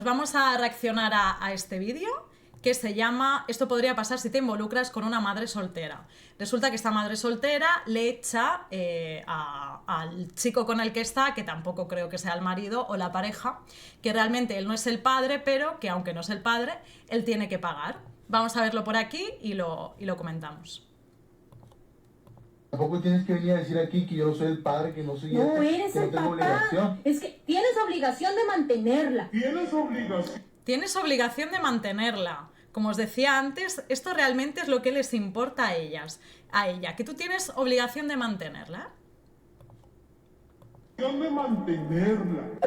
Vamos a reaccionar a este vídeo que se llama "Esto podría pasar si te involucras con una madre soltera". Resulta que esta madre soltera le echa al chico con el que está, que tampoco creo que sea el marido o la pareja, que realmente él no es el padre, pero que aunque no es el padre, él tiene que pagar. Vamos a verlo por aquí y lo comentamos. Tampoco tienes que venir a decir aquí que yo no soy el padre, que no soy No este, eres que no el tengo papá. obligación. Es que tienes obligación de mantenerla. Tienes obligación de mantenerla. Como os decía antes, esto realmente es lo que les importa a ella, que tú tienes obligación de mantenerla.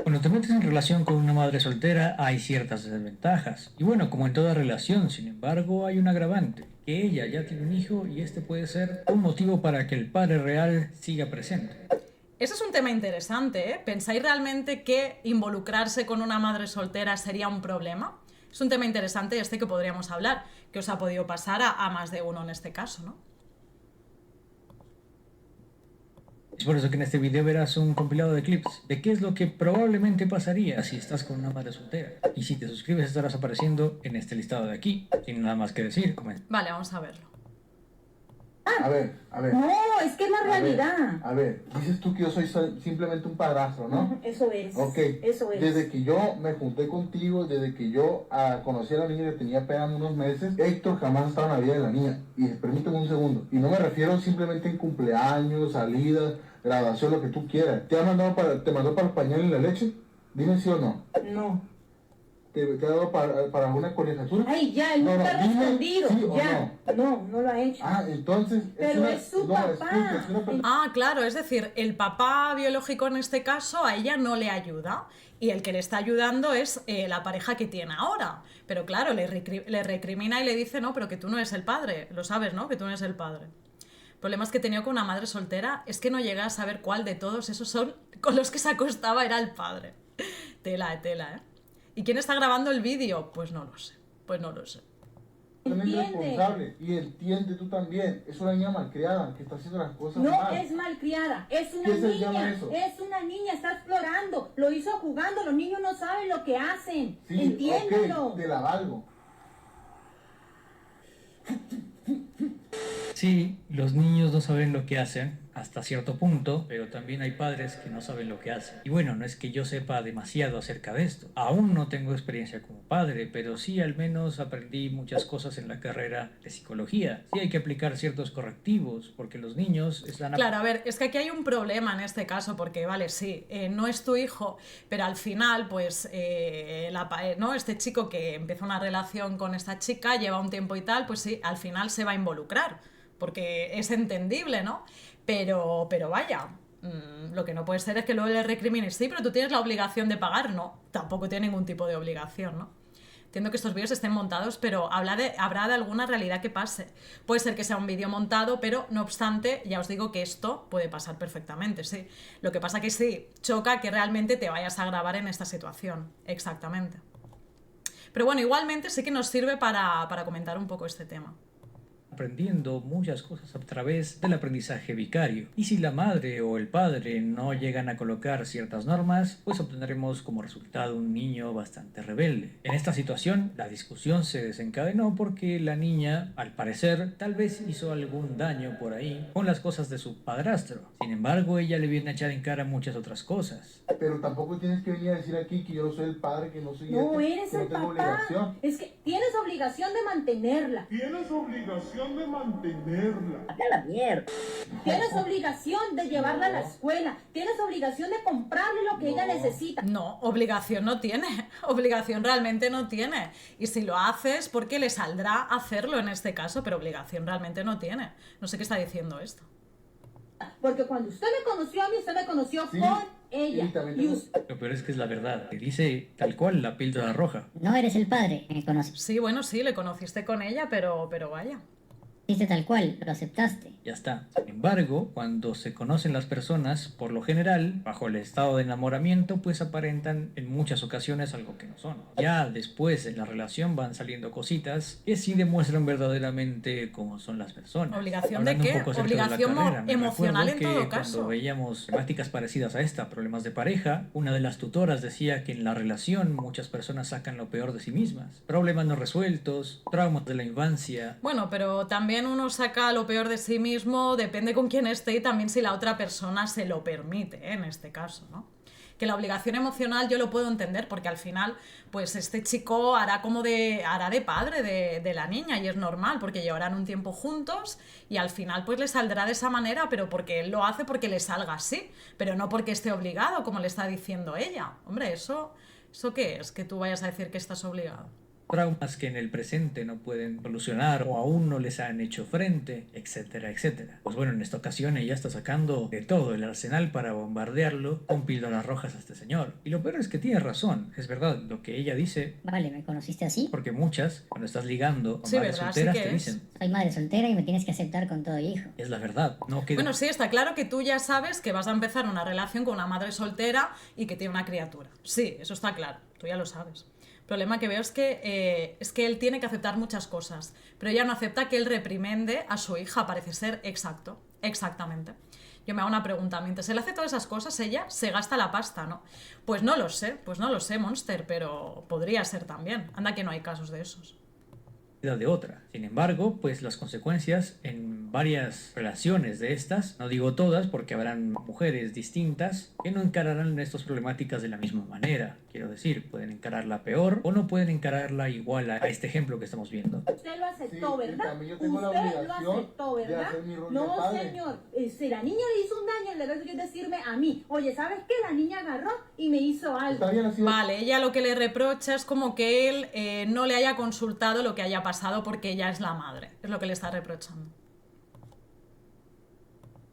Cuando te metes en relación con una madre soltera hay ciertas desventajas. Y bueno, como en toda relación, sin embargo, hay un agravante, que ella ya tiene un hijo y este puede ser un motivo para que el padre real siga presente. Ese es un tema interesante, ¿eh? ¿Pensáis realmente que involucrarse con una madre soltera sería un problema? Es un tema interesante este que podríamos hablar, que os ha podido pasar a más de uno en este caso, ¿no? Es por eso que en este video verás un compilado de clips de qué es lo que probablemente pasaría si estás con una madre soltera. Y si te suscribes estarás apareciendo en este listado de aquí. Sin nada más que decir, comenta. Vale, vamos a verlo. A ver. No, es que es la realidad. A ver, dices tú que yo soy simplemente un padrastro, ¿no? Eso es. Ok, Eso es. desde que yo me junté contigo, desde que yo conocí a la niña que tenía apenas unos meses, Héctor jamás ha estado en la vida de la niña. Y permíteme un segundo. Y no me refiero simplemente en cumpleaños, salidas, graduación, lo que tú quieras. ¿Te mandó para el pañal y la leche? Dime sí o no. No. ¿Te ha dado para alguna colegiatura? Ay, ya, él no te ha dime respondido. sí o Ya. No lo ha hecho. Ah, entonces... Pero es su papá. es una persona. Ah, claro, es decir, el papá biológico en este caso a ella no le ayuda y el que le está ayudando es la pareja que tiene ahora. Pero claro, le recrimina y le dice, no, pero que tú no eres el padre, lo sabes, ¿no? Que tú no eres el padre. El problema es que he tenido con una madre soltera es que no llega a saber cuál de todos esos son con los que se acostaba era el padre. Tela, ¿eh? ¿Y quién está grabando el vídeo? Pues no lo sé. También responsable y entiende tú también. Es una niña malcriada que está haciendo las cosas No mal. es malcriada, es una ¿Qué se llama niña. eso? Es una niña, está explorando. Lo hizo jugando, los niños no saben lo que hacen. Sí, Entiéndelo. ok, te la valgo. Sí, los niños no saben lo que hacen hasta cierto punto, pero también hay padres que no saben lo que hacen. Y bueno, no es que yo sepa demasiado acerca de esto. Aún no tengo experiencia como padre, pero sí al menos aprendí muchas cosas en la carrera de psicología. Sí hay que aplicar ciertos correctivos porque los niños están... Claro, a ver, es que aquí hay un problema en este caso porque, vale, sí, no es tu hijo, pero al final, pues, ¿no? Este chico que empieza una relación con esta chica, lleva un tiempo y tal, pues sí, al final se va a involucrar, porque es entendible, ¿no? Pero vaya, lo que no puede ser es que luego le recrimines, sí, pero tú tienes la obligación de pagar, no, tampoco tiene ningún tipo de obligación, ¿no? Entiendo que estos vídeos estén montados, pero habrá de alguna realidad que pase. Puede ser que sea un vídeo montado, pero no obstante, ya os digo que esto puede pasar perfectamente, sí. Lo que pasa que sí, choca que realmente te vayas a grabar en esta situación, exactamente. Pero bueno, igualmente sí que nos sirve para comentar un poco este tema. Aprendiendo muchas cosas a través del aprendizaje vicario. Y si la madre o el padre no llegan a colocar ciertas normas, pues obtendremos como resultado un niño bastante rebelde. En esta situación, la discusión se desencadenó porque la niña, al parecer, tal vez hizo algún daño por ahí con las cosas de su padrastro. Sin embargo, ella le viene a echar en cara muchas otras cosas. Pero tampoco tienes que venir a decir aquí que yo no soy el padre, que no soy No este, eres que no el tengo papá. obligación. Es que tienes obligación de mantenerla. Tienes obligación de mantenerla. ¡A la mierda! Tienes obligación de llevarla a la escuela. Tienes obligación de comprarle lo que ella necesita. No, obligación no tiene, obligación realmente no tiene. Y si lo haces, porque le saldrá hacerlo en este caso, pero obligación realmente no tiene. No sé qué está diciendo esto. Porque cuando usted me conoció a mí, usted me conoció Sí, con ella. y también Y tengo- usted... Lo peor es que es la verdad. Te dice tal cual la píldora roja. No eres el padre, me conoces. Sí, bueno, sí, le conociste con ella, pero vaya. Dice tal cual, lo aceptaste. Ya está. Sin embargo, cuando se conocen las personas, por lo general, bajo el estado de enamoramiento, pues aparentan en muchas ocasiones algo que no son. Ya después en la relación van saliendo cositas que sí demuestran verdaderamente cómo son las personas. ¿Obligación Hablando de un qué? poco acerca de la Obligación carrera, me emocional en recuerdo todo que caso. Cuando veíamos temáticas parecidas a esta, problemas de pareja, una de las tutoras decía que en la relación muchas personas sacan lo peor de sí mismas. Problemas no resueltos, traumas de la infancia. Bueno, pero también uno saca lo peor de sí mismo, depende con quién esté y también si la otra persona se lo permite, ¿eh? En este caso, ¿no? Que la obligación emocional yo lo puedo entender porque al final, pues este chico hará de padre de la niña y es normal porque llevarán un tiempo juntos y al final pues le saldrá de esa manera, pero porque él lo hace porque le salga así, pero no porque esté obligado, como le está diciendo ella. Hombre, ¿eso qué es? Que tú vayas a decir que estás obligado. Traumas que en el presente no pueden solucionar o aún no les han hecho frente, etcétera, etcétera. Pues bueno, en esta ocasión ella está sacando de todo el arsenal para bombardearlo con píldoras rojas a este señor. Y lo peor es que tiene razón, es verdad lo que ella dice, Vale, ¿me conociste así? porque muchas, cuando estás ligando con Sí, madres verdad, sí solteras, que te es. dicen, Soy madre soltera y me tienes que aceptar con todo hijo. es la verdad, no queda... Bueno, sí, está claro que tú ya sabes que vas a empezar una relación con una madre soltera y que tiene una criatura. Sí, eso está claro, tú ya lo sabes. El problema que veo es que él tiene que aceptar muchas cosas, pero ella no acepta que él reprimende a su hija, parece ser exactamente. Yo me hago una pregunta, mientras él hace todas esas cosas, ella se gasta la pasta, ¿no? Pues no lo sé, Monster, pero podría ser también. Anda que no hay casos de esos. de otra. Sin embargo, pues las consecuencias en varias relaciones de estas, no digo todas porque habrán mujeres distintas que no encararán estas problemáticas de la misma manera. Quiero decir, pueden encararla peor o no pueden encararla igual a este ejemplo que estamos viendo. Usted lo aceptó, Sí, ¿verdad? también yo tengo la Usted lo obligación aceptó, de ¿verdad? hacer mi rol de No, padre. señor. Si la niña le hizo un daño, el deber es decirme a mí, oye, ¿sabes qué? La niña agarró y me hizo algo. Está bien así. Vale, ella lo que le reprocha es como que él no le haya consultado lo que haya pasado porque ella es la madre. Es lo que le está reprochando.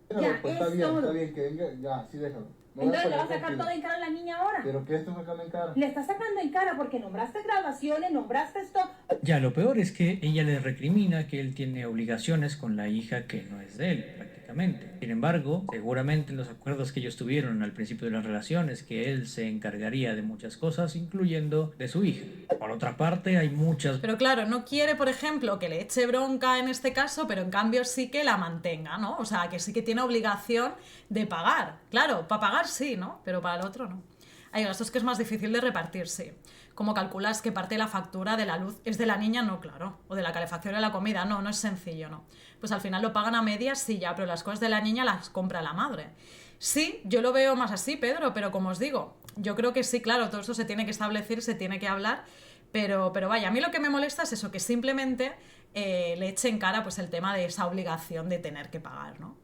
Ya, Pues es todo. está bien, que venga, ya, sí déjalo. No voy Entonces le va a pelear sacar contigo. todo en cara a la niña ahora. ¿Pero qué estás sacando en cara? Le está sacando en cara porque nombraste graduaciones, nombraste esto. Ya, lo peor es que ella le recrimina que él tiene obligaciones con la hija que no es de él, prácticamente. Sin embargo, seguramente en los acuerdos que ellos tuvieron al principio de las relaciones, que él se encargaría de muchas cosas, incluyendo de su hija. Por otra parte, hay muchas... Pero claro, no quiere, por ejemplo, que le eche bronca en este caso, pero en cambio sí que la mantenga, ¿no? O sea, que sí que tiene obligación de pagar. Claro, para pagar sí, ¿no? Pero para el otro no. Hay gastos que es más difícil de repartir, sí. ¿Cómo calculas que parte de la factura de la luz es de la niña? No, claro. O de la calefacción de la comida. No, no es sencillo, no. Pues al final lo pagan a medias, sí, ya, pero las cosas de la niña las compra la madre. Sí, yo lo veo más así, Pedro, pero como os digo, yo creo que sí, claro, todo esto se tiene que establecer, se tiene que hablar, pero vaya, a mí lo que me molesta es eso, que simplemente le eche en cara pues el tema de esa obligación de tener que pagar, ¿no?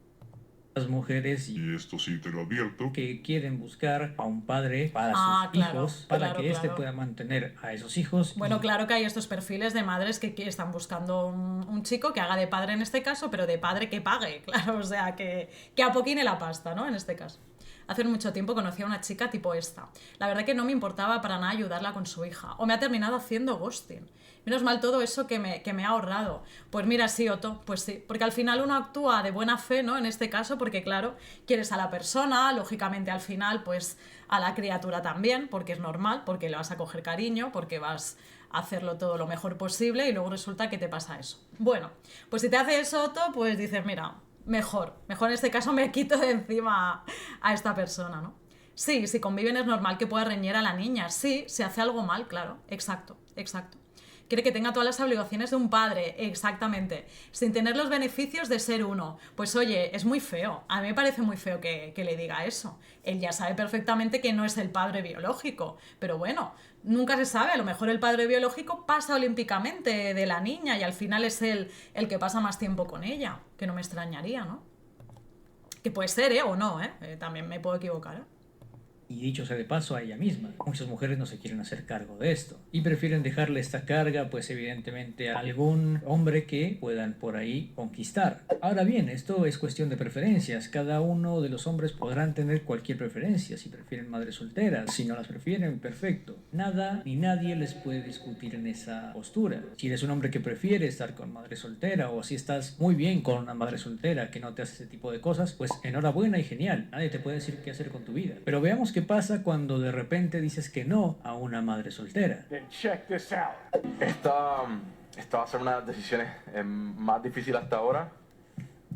mujeres Y esto sí te lo advierto. que quieren buscar a un padre para sus claro, hijos, para claro, que éste claro. pueda mantener a esos hijos. Bueno, claro que hay estos perfiles de madres que están buscando un chico que haga de padre en este caso, pero de padre que pague, claro, o sea, que apoquine la pasta, ¿no? En este caso. Hace mucho tiempo conocí a una chica tipo esta. La verdad que no me importaba para nada ayudarla con su hija. O me ha terminado haciendo ghosting. Menos mal todo eso que me ha ahorrado. Pues mira, sí, Otto, pues sí. Porque al final uno actúa de buena fe, ¿no? En este caso, porque claro, quieres a la persona, lógicamente al final, pues a la criatura también, porque es normal, porque le vas a coger cariño, porque vas a hacerlo todo lo mejor posible y luego resulta que te pasa eso. Bueno, pues si te hace eso, Otto, pues dices, mira, mejor en este caso me quito de encima a esta persona, ¿no? Sí, si conviven es normal que pueda reñir a la niña. Sí, se hace algo mal, claro, exacto. Quiere que tenga todas las obligaciones de un padre, exactamente, sin tener los beneficios de ser uno. Pues oye, es muy feo, a mí me parece muy feo que le diga eso. Él ya sabe perfectamente que no es el padre biológico, pero bueno, nunca se sabe, a lo mejor el padre biológico pasa olímpicamente de la niña y al final es él el que pasa más tiempo con ella, que no me extrañaría, ¿no? Que puede ser, o no, también me puedo equivocar, Y dicho sea de paso a ella misma, muchas mujeres no se quieren hacer cargo de esto y prefieren dejarle esta carga pues evidentemente a algún hombre que puedan por ahí conquistar. Ahora bien, esto es cuestión de preferencias, cada uno de los hombres podrán tener cualquier preferencia, si prefieren madres solteras, si no las prefieren, perfecto. Nada ni nadie les puede discutir en esa postura. Si eres un hombre que prefiere estar con madre soltera o si estás muy bien con una madre soltera que no te hace ese tipo de cosas, pues enhorabuena y genial, nadie te puede decir qué hacer con tu vida. Pero veamos qué pasa cuando de repente dices que no a una madre soltera. Then check this out. Esta va a ser una de las decisiones más difíciles hasta ahora.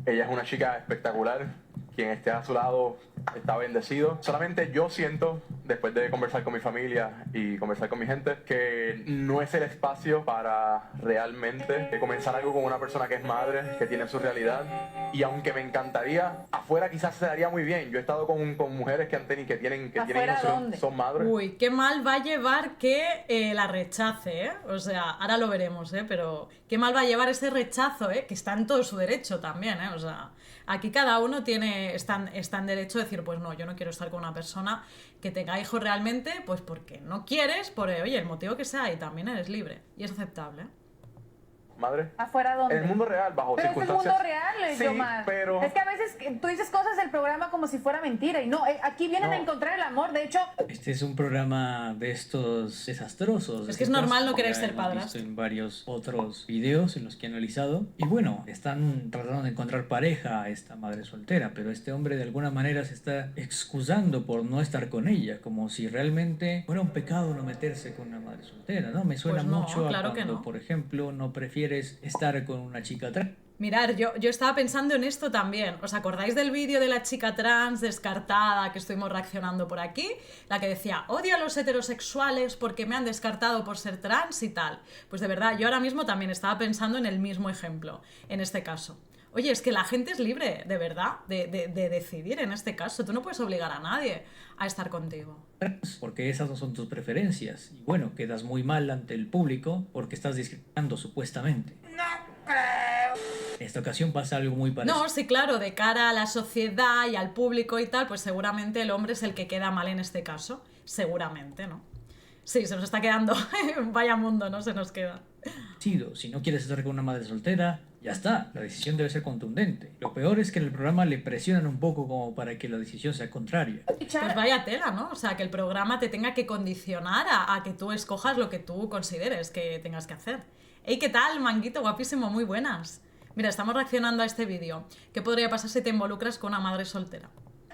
Ella es una chica espectacular. Quien esté a su lado está bendecido. Solamente yo siento, después de conversar con mi familia y conversar con mi gente, que no es el espacio para realmente comenzar algo con una persona que es madre, que tiene su realidad. Y aunque me encantaría, afuera quizás se daría muy bien. Yo he estado con mujeres que tienen hijos, son madres. Uy, qué mal va a llevar que la rechace, ¿eh? O sea, ahora lo veremos, ¿eh? Pero qué mal va a llevar ese rechazo, ¿eh? Que está en todo su derecho también, ¿eh? O sea, aquí cada uno está en derecho a decir, pues no, yo no quiero estar con una persona que tenga hijos realmente, pues porque no quieres, por oye, el motivo que sea, y también eres libre. Y es aceptable. Madre. ¿Afuera dónde? En el mundo real, bajo pero circunstancias. Pero es el mundo real, sí, Yomar. pero... Es que a veces tú dices cosas del programa como si fuera mentira y no, aquí vienen a encontrar el amor, de hecho... Este es un programa de estos desastrosos. Es que es normal no querer ser padres. padrastro. En varios otros videos en los que he analizado. Y bueno, están tratando de encontrar pareja a esta madre soltera, pero este hombre de alguna manera se está excusando por no estar con ella, como si realmente fuera un pecado no meterse con una madre soltera, ¿no? Me suena Pues no, mucho claro a que cuando, no. por ejemplo, no prefieres estar con una chica trans. Mirar, yo estaba pensando en esto también. ¿Os acordáis del vídeo de la chica trans descartada que estuvimos reaccionando por aquí? La que decía, odio a los heterosexuales porque me han descartado por ser trans y tal. Pues de verdad, yo ahora mismo también estaba pensando en el mismo ejemplo, en este caso. Oye, es que la gente es libre, de verdad, de decidir en este caso. Tú no puedes obligar a nadie a estar contigo. Porque esas no son tus preferencias. Y bueno, quedas muy mal ante el público porque estás discriminando supuestamente. No creo. En esta ocasión pasa algo muy parecido. No, sí, claro, de cara a la sociedad y al público y tal, pues seguramente el hombre es el que queda mal en este caso. Seguramente, ¿no? Sí, se nos está quedando. Vaya mundo, ¿no? Se nos queda. Si no quieres estar con una madre soltera, ya está, la decisión debe ser contundente. Lo peor es que en el programa le presionan un poco como para que la decisión sea contraria. Pues vaya tela, ¿no? O sea, que el programa te tenga que condicionar a que tú escojas lo que tú consideres que tengas que hacer. ¡Ey, qué tal, Manguito! Guapísimo, muy buenas. Mira, estamos reaccionando a este vídeo. ¿Qué podría pasar si te involucras con una madre soltera?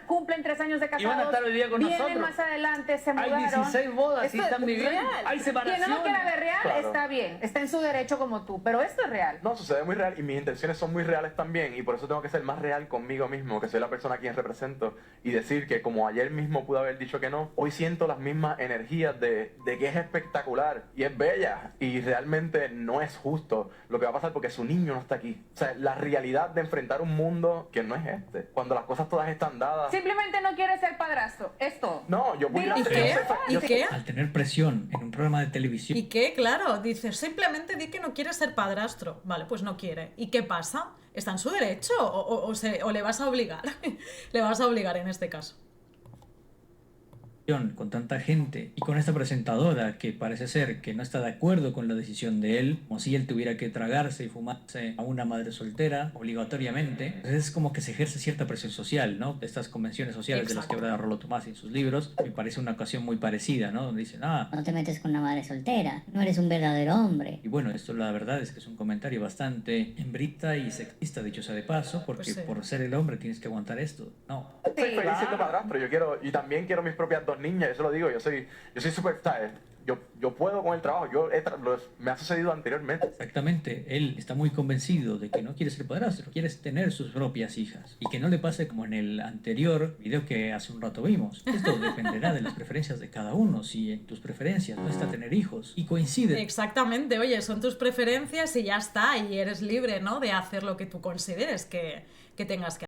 Cumplen 3 años de casados. Y van a estar hoy día con vienen nosotros. Más adelante, se Hay mudaron. 16 bodas y Esto están es viviendo. real. Hay separaciones. Quien no lo quiera ver real, Claro. está bien. Está en su derecho como tú. Pero esto es real. No, sucede muy real y mis intenciones son muy reales también y por eso tengo que ser más real conmigo mismo, que soy la persona a quien represento y decir que como ayer mismo pude haber dicho que no, hoy siento las mismas energías de que es espectacular y es bella y realmente no es justo lo que va a pasar porque su niño no está aquí. O sea, la realidad de enfrentar un mundo que no es este, cuando las cosas todas están dadas. Simplemente no quiere ser padrastro. Es todo. No, yo voy Dilo. a ¿Y qué? ¿Y qué? Al tener presión en un programa de televisión, ¿Y qué? Claro, dice, simplemente di que no quiere ser padrastro. Vale, pues no quiere. ¿Y qué pasa? ¿Está en su derecho? ¿O le vas a obligar? Le vas a obligar en este caso. con tanta gente y con esta presentadora que parece ser que no está de acuerdo con la decisión de él, como si él tuviera que tragarse y fumarse a una madre soltera obligatoriamente, entonces es como que se ejerce cierta presión social, ¿no? De estas convenciones sociales de las que habla Rollo Tomás en sus libros, me parece una ocasión muy parecida, ¿no? Donde dicen, No te metes con una madre soltera, no eres un verdadero hombre. y bueno, esto la verdad es que es un comentario bastante hembrita y sexista, dicho sea de paso, porque Pues sí. por ser el hombre tienes que aguantar esto. No. Soy feliz siendo padrastro, y también quiero mis propias 2 niñas, eso lo digo, yo soy súper, ¿sabes? Yo puedo con el trabajo, me ha sucedido anteriormente. Exactamente, él está muy convencido de que no quiere ser padrastro, quiere tener sus propias hijas y que no le pase como en el anterior video que hace un rato vimos. Esto dependerá de las preferencias de cada uno, si en tus preferencias no está tener hijos y coincide. Exactamente, oye, son tus preferencias y ya está, y eres libre, ¿no? De hacer lo que tú consideres que tengas que hacer.